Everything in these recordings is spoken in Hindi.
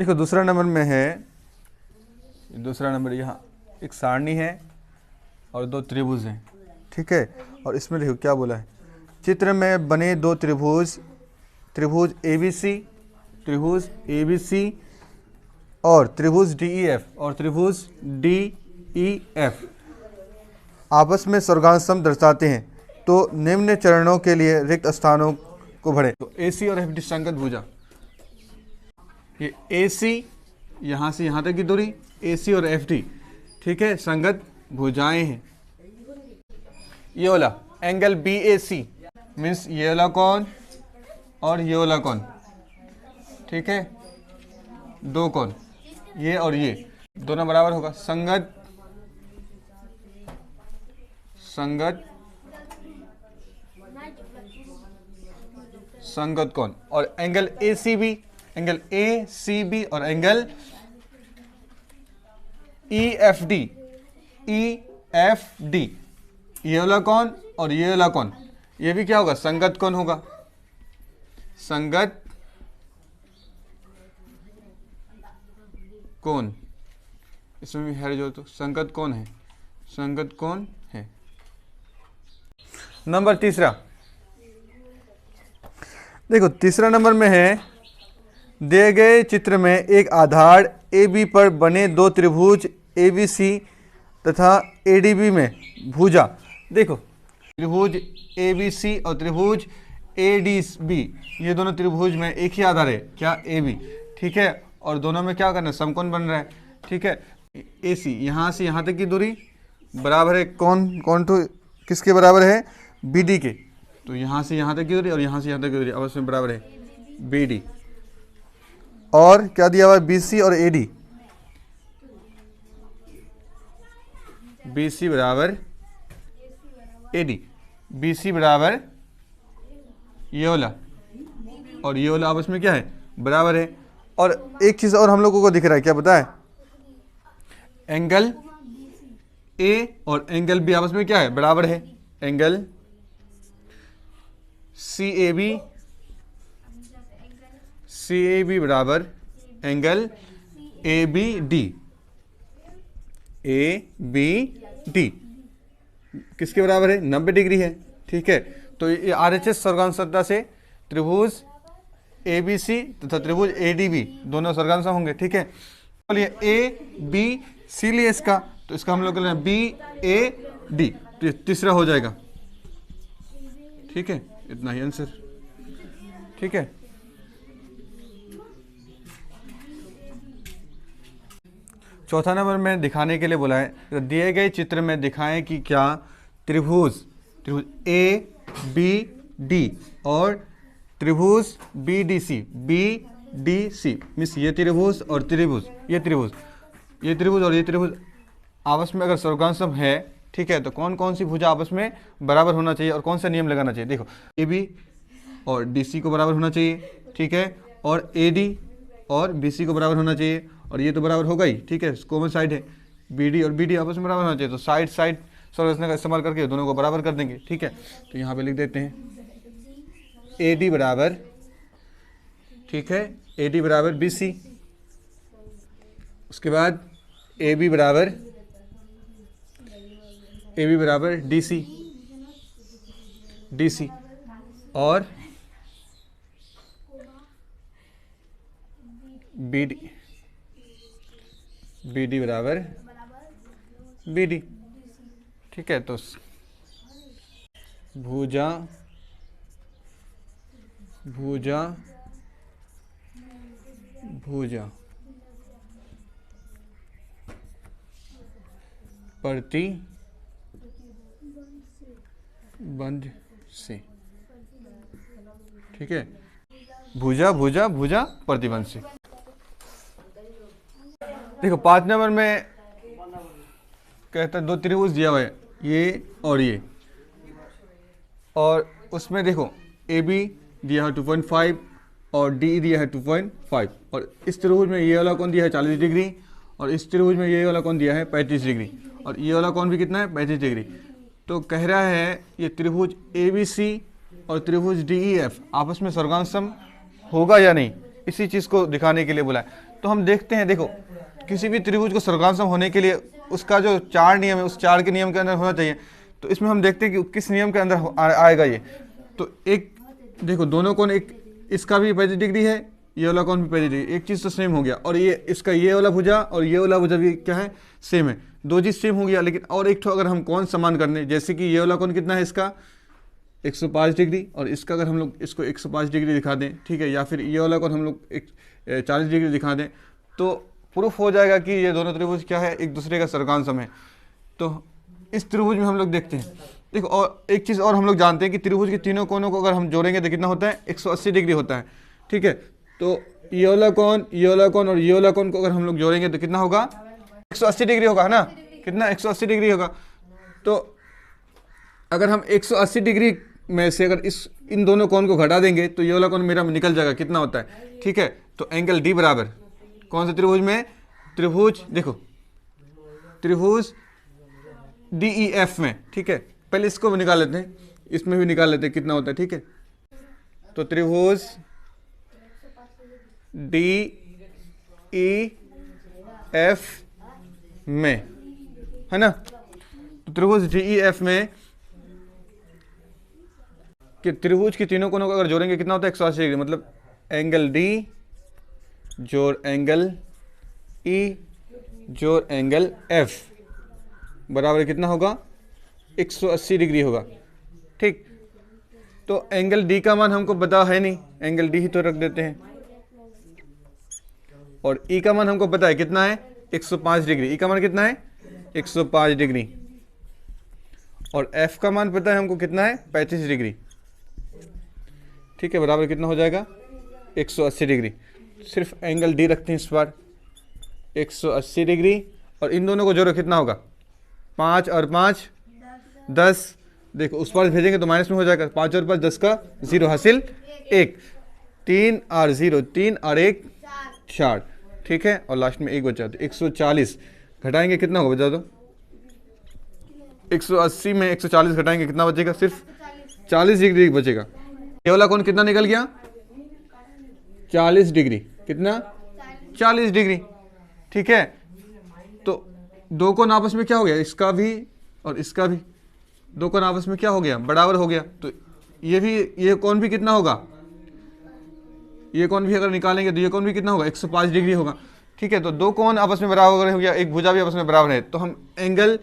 देखो दूसरा नंबर में है, दूसरा नंबर यहाँ एक सारणी है और दो त्रिभुज हैं, ठीक है। और इसमें देखो क्या बोला है, चित्र में बने दो त्रिभुज, त्रिभुज ए बी सी और त्रिभुज डी ई एफ और त्रिभुज डी ई एफ आपस में स्वर्गांशम दर्शाते हैं, तो निम्न चरणों के लिए रिक्त स्थानों को भरें। तो ए सी और एफ डी संगत भुजा, ये ए सी यहाँ से यहाँ तक की दूरी, ए सी और एफ डी, ठीक है, संगत भुजाएं हैं। ये वाला एंगल बी ए सी मीन्स ये वाला कोण और ये वाला कोण, ठीक है, दो कोण ये और ये दोनों बराबर होगा, संगत संगत संगत कोण। और angle A C B, angle A C B और एंगल ई एफ डी, ये वाला कोण और ये वाला कोण, ये भी क्या होगा, संगत कोण होगा, संगत कोण। इसमें भी है जो, तो संगत कोण है, संगत कोण है। नंबर तीसरा, देखो तीसरा नंबर में है, दिए गए चित्र में एक आधार ए बी पर बने दो त्रिभुज ए बी सी तथा ए डी बी में भुजा। देखो त्रिभुज ए बी सी और त्रिभुज ए डी बी, ये दोनों त्रिभुज में एक ही आधार है, क्या, ए बी, ठीक है। और दोनों में क्या करना है, समकोण बन रहा है, ठीक है। ए सी यहाँ से यहाँ तक की दूरी बराबर है कौन टू किसके बराबर है, बी डी के। तो यहाँ से यहाँ तक की दूरी और यहाँ से यहाँ तक की दूरी आपस में बराबर है, बी डी। और क्या दिया हुआ है, बी सी और ए डी, बी सी बराबर ए डी, बी सी बराबर ये वाला और ये वाला आपस में क्या है, बराबर है। और एक चीज और हम लोगों को दिख रहा है, क्या पता है, एंगल ए और एंगल बी आपस में क्या है, बराबर है। एंगल सी ए बी बराबर एंगल ए बी डी किसके बराबर है, 90 डिग्री है, ठीक है। तो ये आरएचएस स्वर्गांशता से त्रिभुज ए बी सी तथा त्रिभुज ए डी बी दोनों स्वर्गांशम होंगे, ठीक है। बोलिए ए बी सी लिए इसका, तो इसका हम लोग कर लें बी ए डी, तो ये तीसरा हो जाएगा, ठीक है। इतना ही आंसर, ठीक है। चौथा नंबर में दिखाने के लिए बोला है, तो दिए गए चित्र में दिखाएं कि क्या त्रिभुज ए बी डी और त्रिभुज बी डी सी मीन्स ये त्रिभुज और त्रिभुज, ये त्रिभुज और ये त्रिभुज आपस में अगर स्वर्गांशम है, ठीक है, तो कौन कौन सी भुजा आपस में बराबर होना चाहिए और कौन सा नियम लगाना चाहिए। देखो ए बी और डी सी को बराबर होना चाहिए, ठीक है, और ए डी और बी सी को बराबर होना चाहिए, और ये तो बराबर होगा ही, ठीक है, कॉमन साइड है, बी डी और बी डी आपस में बराबर होना चाहिए। तो साइड संरचना का इस्तेमाल करके दोनों को बराबर कर देंगे, ठीक है। तो यहाँ पे लिख देते हैं ए डी बराबर, ठीक है, ए डी बराबर बी सी, उसके बाद ए बी बराबर डी सी और बी डी बराबर बी डी, ठीक है। तो भुजा प्रतिबंध से, ठीक है, भुजा प्रतिबंध से। देखो 5 नंबर में कहता है दो त्रिभुज दिया हुआ है, ये और उसमें देखो ए बी दिया है 2.5 और डी दिया है 2.5 और इस त्रिभुज में ये वाला कोण दिया है 40 डिग्री और इस त्रिभुज में ये वाला कोण दिया है 35 डिग्री और ये वाला कोण भी कितना है 35 डिग्री। तो कह रहा है ये त्रिभुज ए बी सी और त्रिभुज डी ई एफ आपस में स्वर्गांशम होगा या नहीं, इसी चीज़ को दिखाने के लिए बोला है। तो हम देखते हैं, देखो किसी भी त्रिभुज को सर्वगाम सम होने के लिए उसका जो चार नियम है उस चार के नियम के अंदर होना चाहिए। तो इसमें हम देखते हैं कि किस नियम के अंदर आएगा ये। तो एक देखो दोनों कोण, एक इसका भी 35 डिग्री है, ये वाला कोण भी 35 डिग्री, एक चीज़ तो सेम हो गया। और ये इसका ये वाला भुजा और ये वाला भुजा भी क्या है, सेम है, दो चीज़ सेम हो गया। लेकिन और एक ठो अगर हम कोण समान करने, जैसे कि ये वाला कोण कितना है इसका 105 डिग्री, और इसका अगर हम लोग इसको 105 डिग्री दिखा दें, ठीक है, या फिर ये वाला कोण हम लोग 40 डिग्री दिखा दें, तो प्रूफ हो जाएगा कि ये दोनों त्रिभुज क्या है, एक दूसरे का सर्वगाम सम है। तो इस त्रिभुज में हम लोग देखते हैं, देखो और एक चीज़ और हम लोग जानते हैं कि त्रिभुज के तीनों कोणों को अगर हम जोड़ेंगे तो कितना होता है, 180 डिग्री होता है, ठीक है। तो ये वाला कोण, ये वाला कोण और ये वाला कोण को अगर हम लोग जोड़ेंगे तो कितना होगा, 180 डिग्री होगा, है ना, कितना 180 डिग्री होगा। तो अगर हम 180 डिग्री में से अगर इन दोनों कोण को घटा देंगे तो ये वाला कोण मेरा निकल जाएगा, कितना होता है, ठीक है। तो एंगल डी बराबर कौन से त्रिभुज में, त्रिभुज देखो त्रिभुज DEF में, ठीक है। पहले इसको भी निकाल लेते हैं, इसमें भी निकाल लेते हैं कितना होता है, ठीक है। तो त्रिभुज DEF में, है ना, तो त्रिभुज DEF में कि त्रिभुज की तीनों कोणों को अगर जोड़ेंगे कितना होता है, 180 डिग्री, मतलब एंगल D जोड़ एंगल E जोड़ एंगल F बराबर कितना होगा, 180 डिग्री होगा, ठीक। तो एंगल D का मान हमको पता है नहीं, एंगल D ही तो रख देते हैं, और E का मान हमको पता है कितना है, 105 डिग्री। E का मान कितना है, 105 डिग्री, और F का मान पता है हमको कितना है, 35 डिग्री, ठीक है, बराबर कितना हो जाएगा, 180 डिग्री। सिर्फ एंगल D रखते हैं इस बार, 180 डिग्री, और इन दोनों को जोड़ो कितना होगा, 5 और 5 10, देखो उस पार भेजेंगे तो माइनस में हो जाएगा, 5 और 5 10 का 0 हासिल 1, 3 और 0 3 और 1 4, ठीक है, और लास्ट में 1 बचा, तो 140 घटाएंगे कितना होगा बता दो, 180 में 140 घटाएंगे कितना बचेगा, सिर्फ 40 डिग्री बचेगा। ये वाला कोण कितना निकल गया, 40 डिग्री, कितना 40 डिग्री, ठीक है। तो दो कोण आपस में क्या हो गया, इसका भी और इसका भी, दो कोण आपस में क्या हो गया, बराबर हो गया। तो ये भी, ये कोण भी कितना होगा, ये कोण भी अगर निकालेंगे तो ये कोण भी कितना होगा, 105 डिग्री होगा, ठीक है। तो दो कोण आपस में बराबर हो गया, एक भुजा भी आपस में बराबर है। तो हम एंगल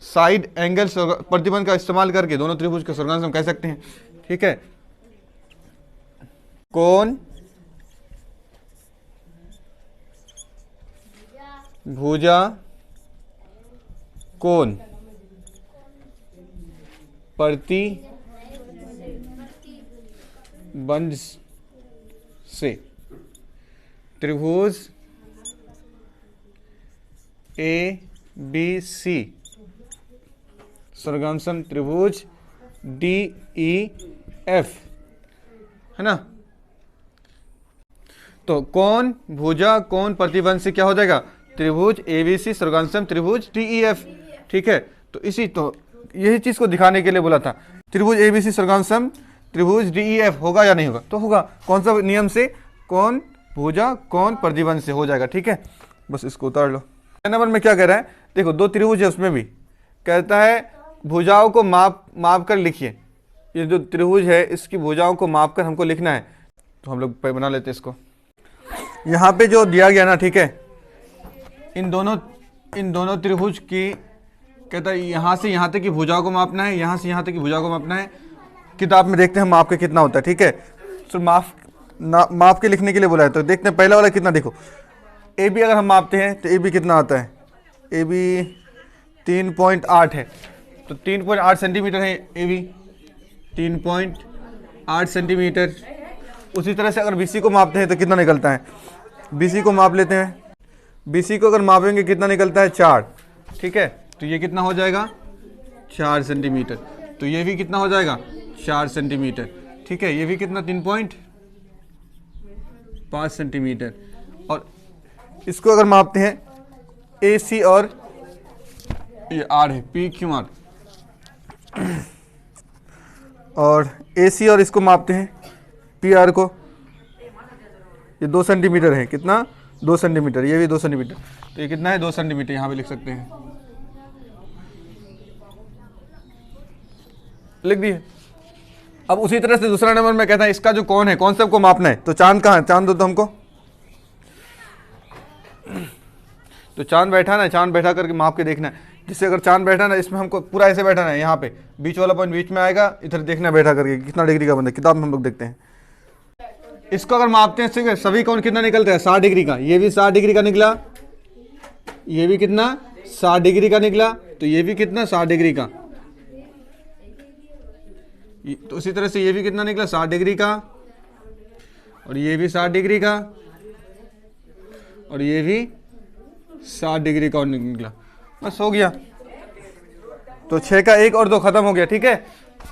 साइड एंगल प्रतिबंध का इस्तेमाल करके दोनों त्रिभुज का सर्वगाम सम कह सकते हैं, ठीक है। कोण भुजा कोण प्रतिबंध से त्रिभुज ABC सर्वगाम सम त्रिभुज DEF, है ना। तो कोण भुजा कोण प्रतिबंध से क्या हो जाएगा, त्रिभुज ABC सर्वगाम सम त्रिभुज DEF, ठीक है। तो यही चीज को दिखाने के लिए बोला था, त्रिभुज ABC सर्वगाम सम त्रिभुज DEF होगा या नहीं होगा, तो होगा। कौन सा नियम से, कोण भुजा कोण प्रतिबंध से हो जाएगा, ठीक है। बस इसको उतार लो। नंबर में क्या कह रहा है, देखो दो त्रिभुज है, उसमें भी कहता है भुजाओं को माप कर लिखिए। ये जो त्रिभुज है इसकी भुजाओं को माप कर हमको लिखना है, तो हम लोग बना लेते हैं इसको। यहाँ पे जो दिया गया ना, ठीक है, इन दोनों त्रिभुज की कहता है यहाँ से यहाँ तक की भुजाओं को मापना है, यहाँ से यहाँ तक की भुजाओं को मापना है। किताब में देखते हैं माप के कितना होता है, ठीक है। तो माप के लिखने के लिए बोला है, तो देखते हैं पहला वाला कितना। देखो AB अगर हम मापते हैं तो AB कितना आता है, AB 3.8 है, तो 3.8 सेंटीमीटर है AB, 3.8 सेंटीमीटर। उसी तरह से अगर BC को मापते हैं तो कितना निकलता है, BC को माप लेते हैं, BC को अगर मापेंगे कितना निकलता है 4, ठीक है। तो ये कितना हो जाएगा 4 सेंटीमीटर, तो ये भी कितना हो जाएगा 4 सेंटीमीटर, ठीक है। ये भी कितना 3.5 सेंटीमीटर। और इसको अगर मापते हैं AC और ये R है PQR, और AC और इसको मापते हैं PR को, ये 2 सेंटीमीटर है, कितना 2 सेंटीमीटर, ये भी 2 सेंटीमीटर, तो ये कितना है 2 सेंटीमीटर, यहाँ पे लिख सकते हैं, लिख दिए। अब उसी तरह से दूसरा नंबर में कहता है इसका जो कोण है, कौन से को मापना है, तो चांद कहाँ है, चांद दो तो हमको, तो चांद बैठा ना, चांद बैठा करके माप के देखना है। जिससे अगर चांद बैठा ना, इसमें हमको पूरा ऐसे बैठाना है, यहाँ पे बीच वाला पॉइंट बीच में आएगा, इधर देखना बैठा करके कितना डिग्री का बनता है, किताब में हम लोग देखते हैं। इसको अगर मापते हैं सभी कोण कितना निकलता है 60 डिग्री का, ये भी 60 डिग्री का निकला, ये भी कितना 60 डिग्री का निकला, तो ये भी कितना 60 डिग्री का, तो उसी तरह से ये भी कितना निकला 60 डिग्री का, और ये भी 60 डिग्री का, और ये भी 60 डिग्री का निकला। बस हो गया। तो 6 का 1 और 2 खत्म हो गया। ठीक है,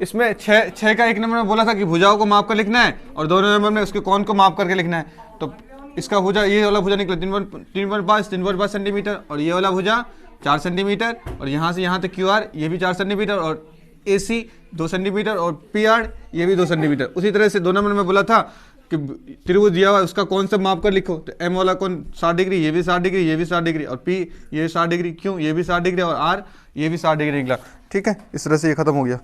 इसमें 6 का 1 नंबर में बोला था कि भुजाओं को माप कर लिखना है, और 2 नंबर में उसके कोण को माप करके लिखना है। तो इसका भुजा, ये वाला भुजा निकला 3.5 सेंटीमीटर, और ये वाला भुजा 4 सेंटीमीटर, और यहाँ से यहाँ तक QR ये भी 4 सेंटीमीटर, और AC 2 सेंटीमीटर, और PR ये भी 2 सेंटीमीटर। उसी तरह से 2 नंबर में बोला था कि त्रिभुज दिया हुआ उसका कौन सा माप कर लिखो, तो M वाला कौन 60 डिग्री, ये भी 60 डिग्री, ये भी 60 डिग्री, और P ये 60 डिग्री, क्यों, ये भी 60 डिग्री, और R ये भी 60 डिग्री निकला। ठीक है, इस तरह से ये खत्म हो गया।